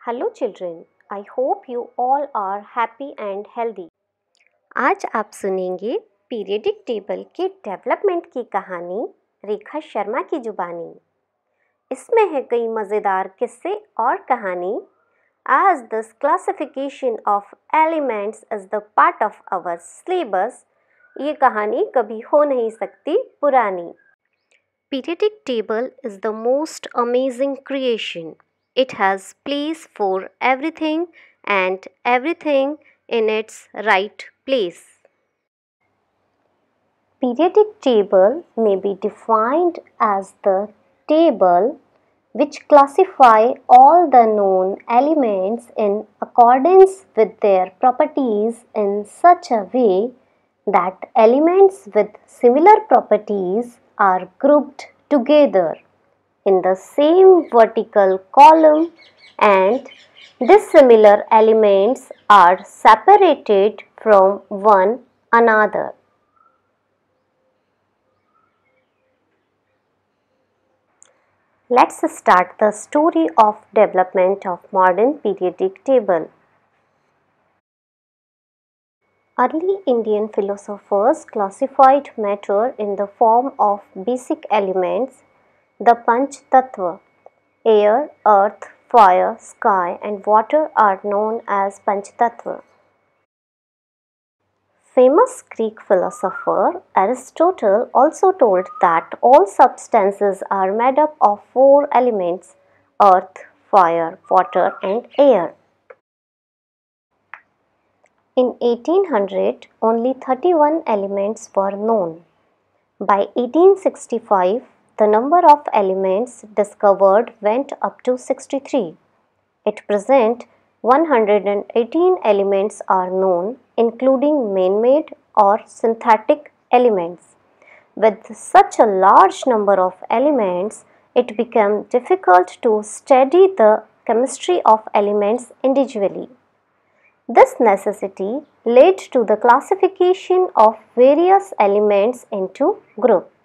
Hello children, I hope you all are happy and healthy. आज आप सुनेंगे periodic table के डेवलपमेंट की कहानी रेखा शर्मा की जुबानी। इसमें है कई मज़ेदार किस्से और कहानी। As this classification of elements is the part of our syllabus, ये कहानी कभी हो नहीं सकती पुरानी। Periodic table is the most amazing creation. It has place for everything and everything in its right place. Periodic table may be defined as the table which classify all the known elements in accordance with their properties in such a way that elements with similar properties are grouped together in the same vertical column and dissimilar elements are separated from one another. Let's start the story of development of modern periodic table. Early Indian philosophers classified matter in the form of basic elements, the Panch Tattva. Air, earth, fire, sky and water are known as Panch Tattva. Famous Greek philosopher Aristotle also told that all substances are made up of four elements: earth, fire, water and air. In 1800, only 31 elements were known. By 1865, the number of elements discovered went up to 63. At present, 118 elements are known, including man-made or synthetic elements. With such a large number of elements, it became difficult to study the chemistry of elements individually. This necessity led to the classification of various elements into groups.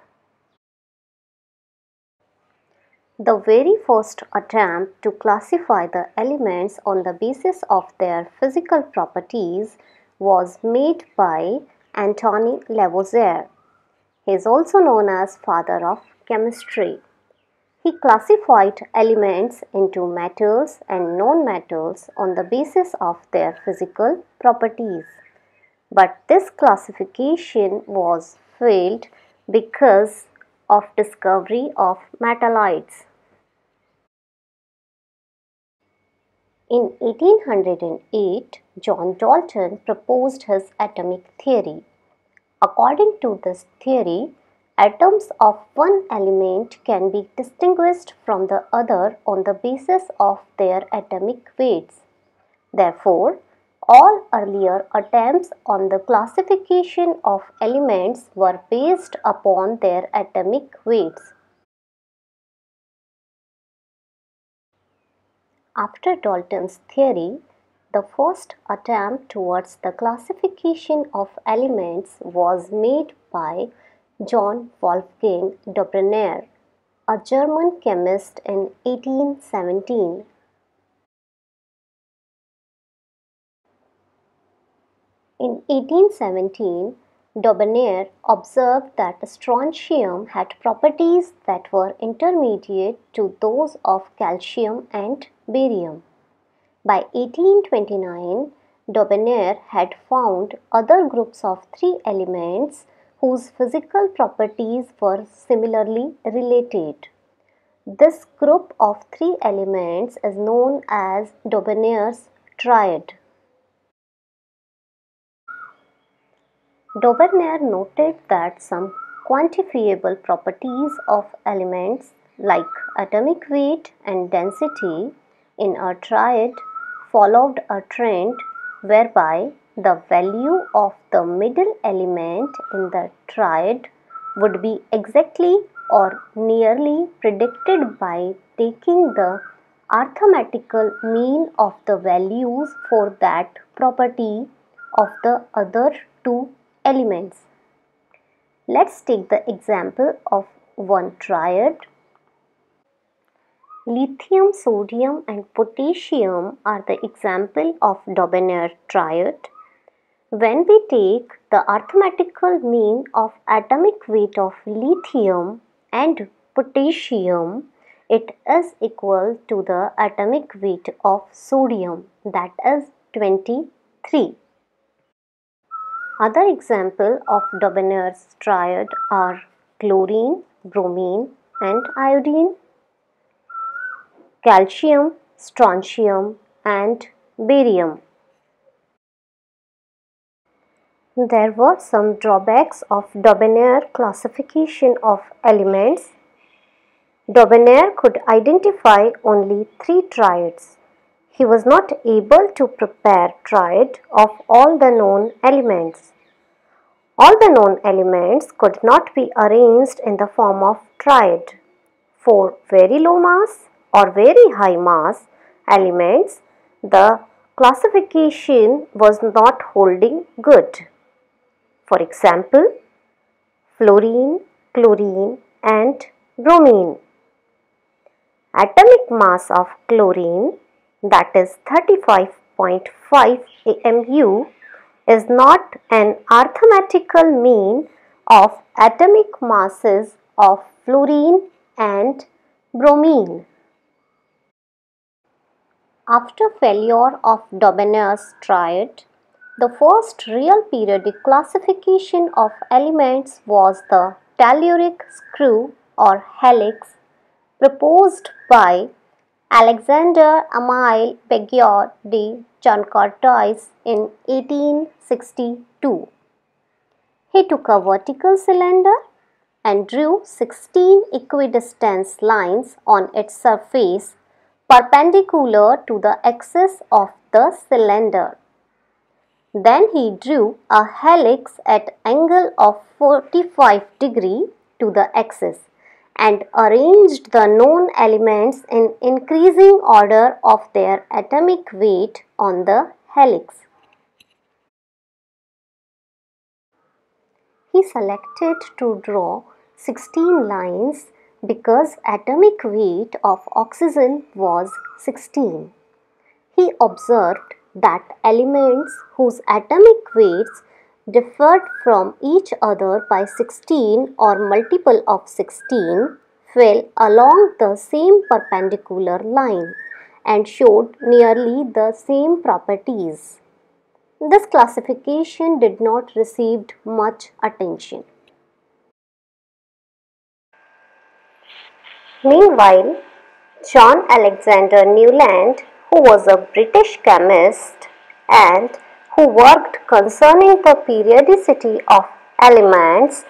The very first attempt to classify the elements on the basis of their physical properties was made by Antoine Lavoisier. He is also known as father of chemistry. He classified elements into metals and non-metals on the basis of their physical properties. But this classification was failed because of discovery of metalloids. In 1808, John Dalton proposed his atomic theory. According to this theory, atoms of one element can be distinguished from the other on the basis of their atomic weights. Therefore, all earlier attempts on the classification of elements were based upon their atomic weights. After Dalton's theory, the first attempt towards the classification of elements was made by John Wolfgang Dobrener, a German chemist in 1817. In 1817, Dobrener observed that strontium had properties that were intermediate to those of calcium and barium. By 1829, Dobrener had found other groups of three elements whose physical properties were similarly related. This group of three elements is known as Dobrener's triad. Dobrener noted that some quantifiable properties of elements like atomic weight and density in a triad followed a trend whereby the value of the middle element in the triad would be exactly or nearly predicted by taking the arithmetical mean of the values for that property of the other two elements. Let's take the example of one triad. Lithium, sodium and potassium are the example of Dobbener triad. When we take the arithmetical mean of atomic weight of lithium and potassium, it is equal to the atomic weight of sodium, that is 23. Other examples of Dobbener's triad are chlorine, bromine and iodine, calcium, strontium and barium. There were some drawbacks of Dobbener classification of elements. Dobbener could identify only 3 triads. He was not able to prepare triad of all the known elements. All the known elements could not be arranged in the form of triad. For very low mass or very high mass elements, the classification was not holding good. For example, fluorine, chlorine and bromine. Atomic mass of chlorine, that is 35.5 AMU, is not an arithmetical mean of atomic masses of fluorine and bromine. After failure of Dobbener's triad, the first real periodic classification of elements was the telluric screw or helix proposed by Alexander Emile Beguier de Joncourtois in 1862. He took a vertical cylinder and drew 16 equidistant lines on its surface perpendicular to the axis of the cylinder. Then he drew a helix at angle of 45° to the axis and arranged the known elements in increasing order of their atomic weight on the helix. He selected to draw 16 lines because atomic weight of oxygen was 16. He observed that elements whose atomic weights differed from each other by 16 or multiple of 16 fell along the same perpendicular line and showed nearly the same properties. This classification did not receive much attention. Meanwhile, John Alexander Newland, who was a British chemist and who worked concerning the periodicity of elements,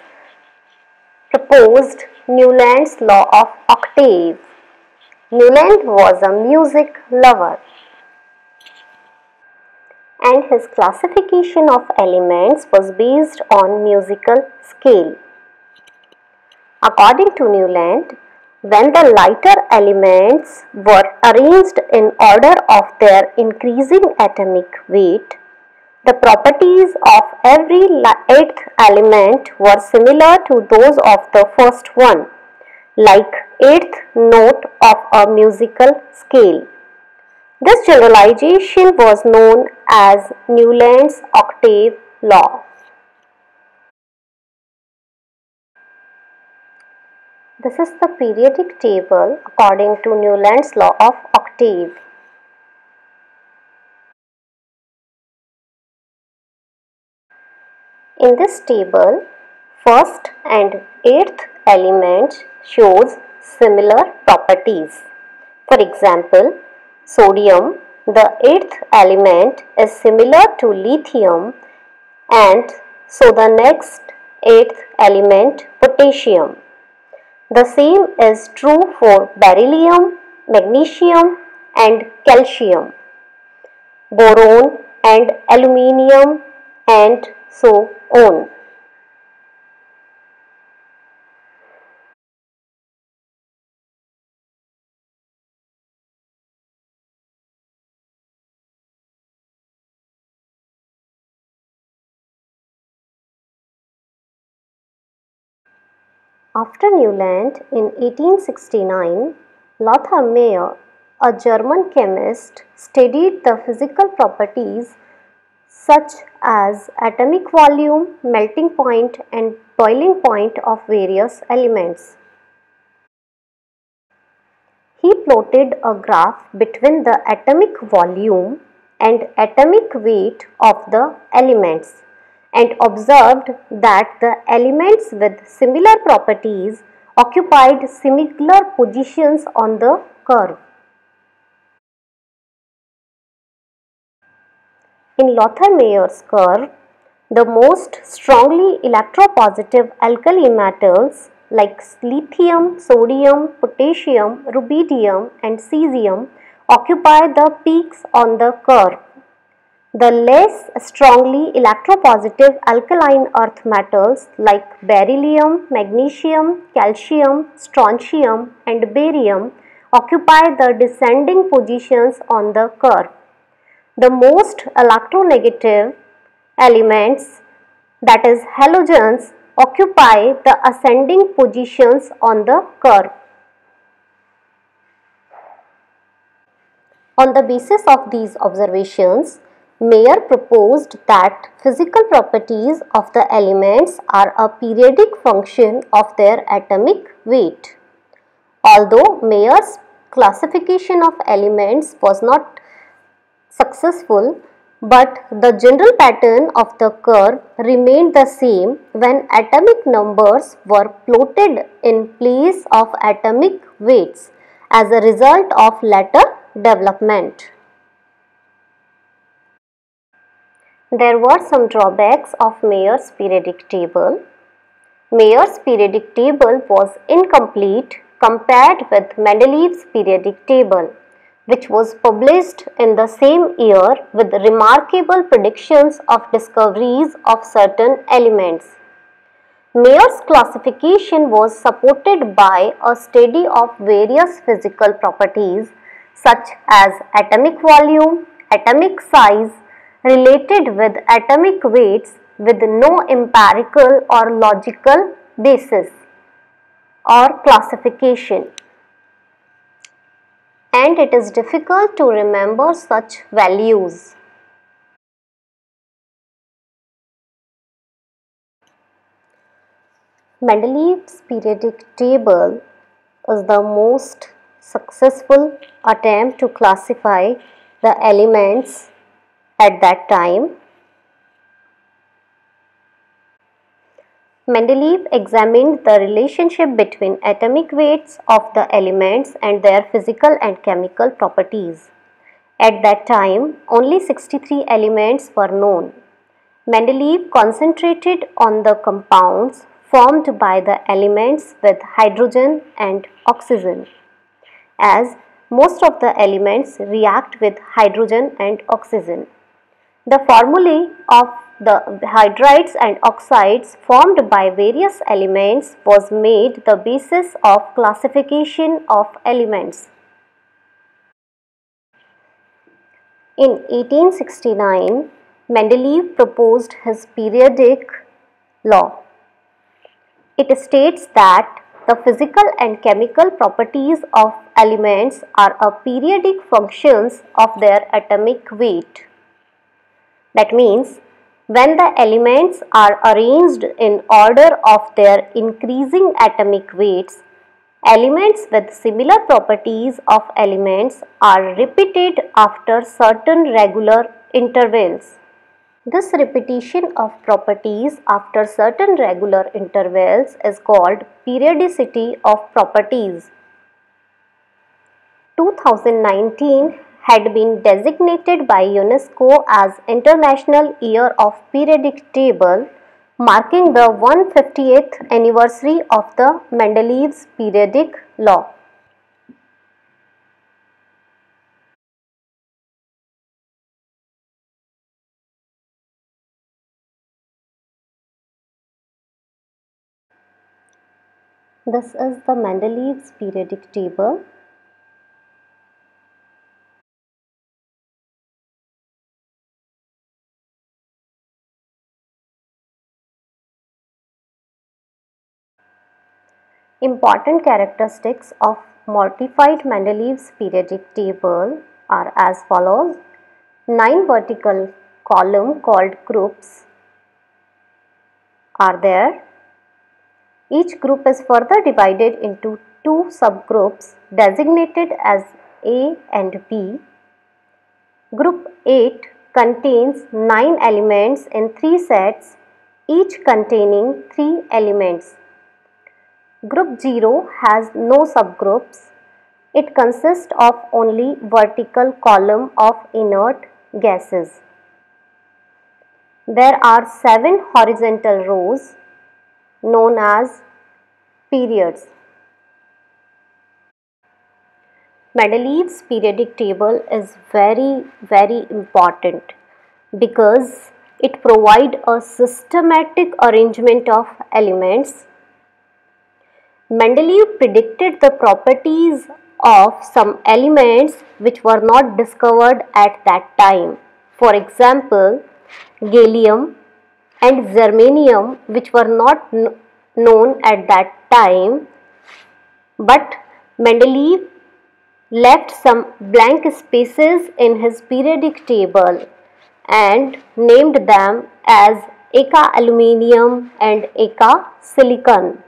proposed Newland's law of octave. Newland was a music lover, and his classification of elements was based on musical scale. According to Newland, when the lighter elements were arranged in order of their increasing atomic weight, the properties of every eighth element were similar to those of the first one, like eighth note of a musical scale. This generalization was known as Newland's octave law. This is the periodic table according to Newland's law of octave. In this table, first and eighth element shows similar properties. For example, sodium, the eighth element, is similar to lithium, and so the next eighth element, potassium. The same is true for beryllium, magnesium and calcium, boron and aluminium and so on. After Newland in 1869, Lothar Meyer, a German chemist, studied the physical properties such as atomic volume, melting point, and boiling point of various elements. He plotted a graph between the atomic volume and atomic weight of the elements and observed that the elements with similar properties occupied similar positions on the curve. In Lothar Meyer's curve, the most strongly electropositive alkali metals like lithium, sodium, potassium, rubidium, and cesium occupy the peaks on the curve. The less strongly electropositive alkaline earth metals like beryllium, magnesium, calcium, strontium, and barium occupy the descending positions on the curve. The most electronegative elements, that is halogens, occupy the ascending positions on the curve. On the basis of these observations, Mayer proposed that physical properties of the elements are a periodic function of their atomic weight. Although Mayer's classification of elements was not successful, but the general pattern of the curve remained the same when atomic numbers were plotted in place of atomic weights as a result of later development. There were some drawbacks of Mayer's periodic table. Mayer's periodic table was incomplete compared with Mendeleev's periodic table, which was published in the same year with remarkable predictions of discoveries of certain elements. Mayer's classification was supported by a study of various physical properties such as atomic volume, atomic size, related with atomic weights with no empirical or logical basis or classification. And it is difficult to remember such values. Mendeleev's periodic table is the most successful attempt to classify the elements at that time. Mendeleev examined the relationship between atomic weights of the elements and their physical and chemical properties. At that time, only 63 elements were known. Mendeleev concentrated on the compounds formed by the elements with hydrogen and oxygen, as most of the elements react with hydrogen and oxygen. The formulae of the hydrides and oxides formed by various elements was made the basis of classification of elements. In 1869, Mendeleev proposed his periodic law. It states that the physical and chemical properties of elements are a periodic functions of their atomic weight. That means, when the elements are arranged in order of their increasing atomic weights, elements with similar properties of elements are repeated after certain regular intervals. This repetition of properties after certain regular intervals is called periodicity of properties. 2019 had been designated by UNESCO as International Year of Periodic Table, marking the 150th anniversary of the Mendeleev's periodic law. This is the Mendeleev's periodic table. Important characteristics of modified Mendeleev's periodic table are as follows. 9 vertical columns called groups are there. Each group is further divided into 2 subgroups designated as A and B. Group 8 contains 9 elements in 3 sets, each containing 3 elements. Group 0 has no subgroups. It consists of only vertical column of inert gases. There are 7 horizontal rows known as periods. Mendeleev's periodic table is very important because it provides a systematic arrangement of elements. Mendeleev predicted the properties of some elements which were not discovered at that time. For example, gallium and germanium, which were not known at that time, but Mendeleev left some blank spaces in his periodic table and named them as Eka aluminium and Eka silicon.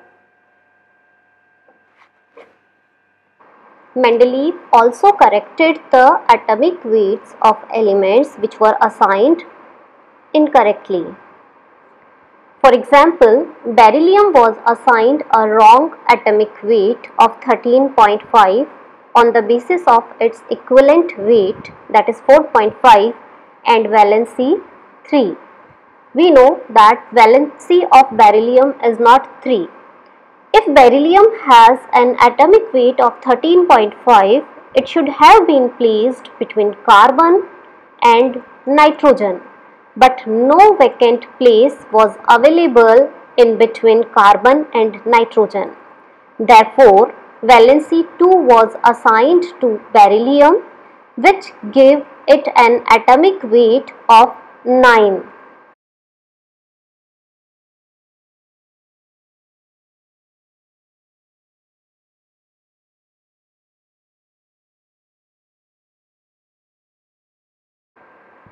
Mendeleev also corrected the atomic weights of elements which were assigned incorrectly. For example, beryllium was assigned a wrong atomic weight of 13.5 on the basis of its equivalent weight, that is 4.5, and valency 3. We know that valency of beryllium is not 3. If beryllium has an atomic weight of 13.5, it should have been placed between carbon and nitrogen, but no vacant place was available in between carbon and nitrogen. Therefore, valency 2 was assigned to beryllium, which gave it an atomic weight of 9.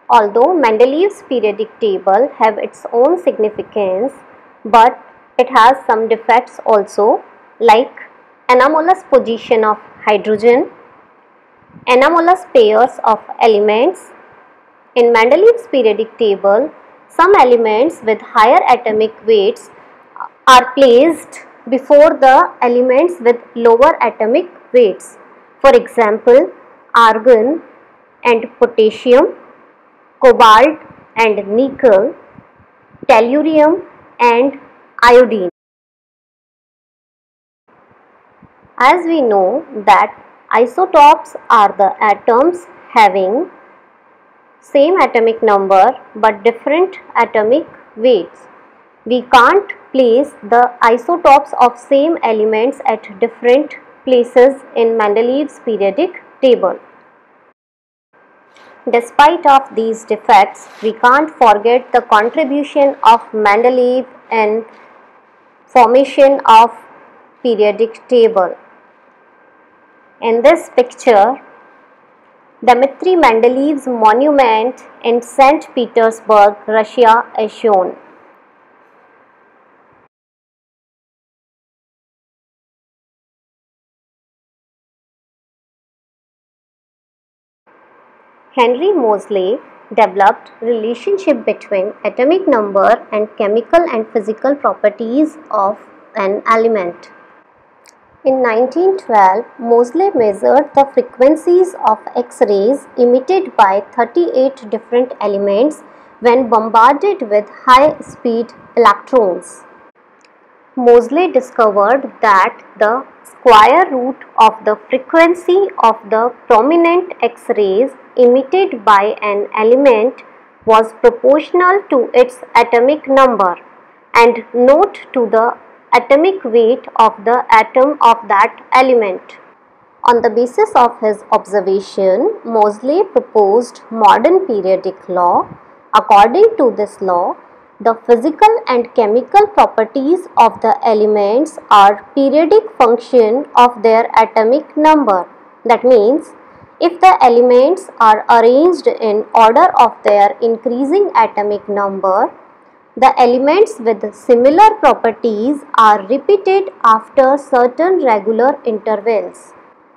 Although Mendeleev's periodic table have its own significance, but it has some defects also, like anomalous position of hydrogen, anomalous pairs of elements. In Mendeleev's periodic table, some elements with higher atomic weights are placed before the elements with lower atomic weights. For example, argon and potassium, cobalt and nickel, tellurium and iodine. As we know that isotopes are the atoms having same atomic number but different atomic weights. We can't place the isotopes of same elements at different places in Mendeleev's periodic table. Despite of these defects, we can't forget the contribution of Mendeleev in formation of periodic table. In this picture, Dmitry Mendeleev's monument in St. Petersburg, Russia is shown. Henry Moseley developed relationship between atomic number and chemical and physical properties of an element. In 1912, Moseley measured the frequencies of X-rays emitted by 38 different elements when bombarded with high-speed electrons. Moseley discovered that the square root of the frequency of the prominent X-rays emitted by an element was proportional to its atomic number and not to the atomic weight of the atom of that element. On the basis of his observation, Moseley proposed modern periodic law. According to this law, The physical and chemical properties of the elements are periodic function of their atomic number. That means, if the elements are arranged in order of their increasing atomic number, the elements with similar properties are repeated after certain regular intervals.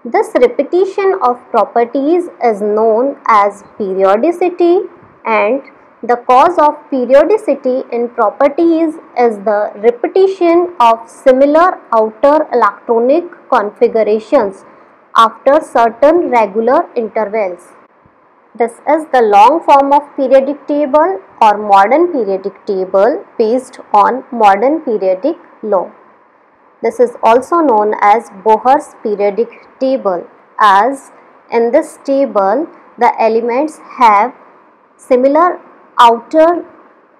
This repetition of properties is known as periodicity, and the cause of periodicity in properties is the repetition of similar outer electronic configurations after certain regular intervals. This is the long form of periodic table or modern periodic table based on modern periodic law. This is also known as Bohr's periodic table, as in this table the elements have similar outer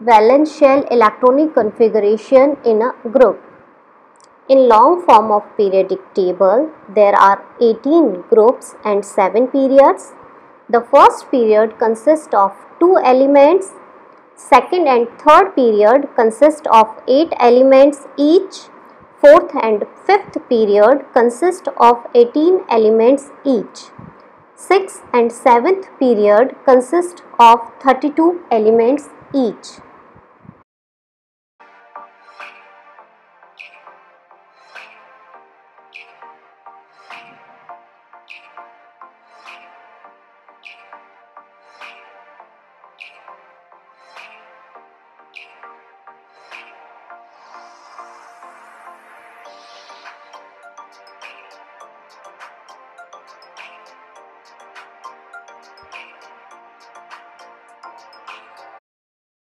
valence shell electronic configuration in a group. In long form of periodic table, there are 18 groups and 7 periods. The first period consists of 2 elements. Second and third period consist of 8 elements each. Fourth and fifth period consist of 18 elements each. Sixth and seventh period consist of 32 elements each.